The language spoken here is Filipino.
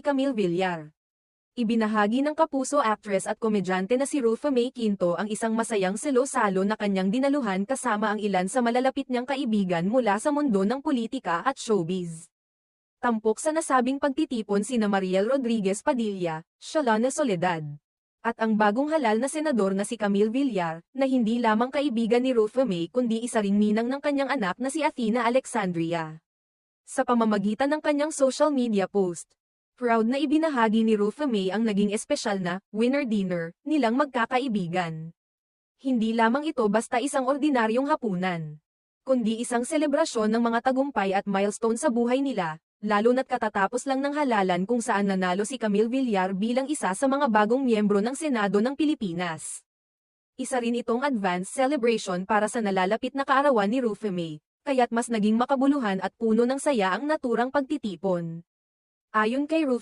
Camille Villar. Ibinahagi ng kapuso actress at komedyante na si Rufa May Quinto ang isang masayang salo-salo na kanyang dinaluhan kasama ang ilan sa malalapit niyang kaibigan mula sa mundo ng politika at showbiz. Tampok sa nasabing pagtitipon sina Mariel Rodriguez Padilla, Shalana Soledad, at ang bagong halal na senador na si Camille Villar, na hindi lamang kaibigan ni Rufa May kundi isa ring ninang ng kanyang anak na si Athena Alexandria. Sa pamamagitan ng kanyang social media post, proud na ibinahagi ni Rufa May ang naging espesyal na winner dinner nilang magkakaibigan. Hindi lamang ito basta isang ordinaryong hapunan, kundi isang selebrasyon ng mga tagumpay at milestone sa buhay nila, lalo na't katatapos lang ng halalan kung saan nanalo si Camille Villar bilang isa sa mga bagong miyembro ng Senado ng Pilipinas. Isa rin itong advance celebration para sa nalalapit na kaarawan ni Rufa May, kaya't mas naging makabuluhan at puno ng saya ang naturang pagtitipon. Ayon kay Rufa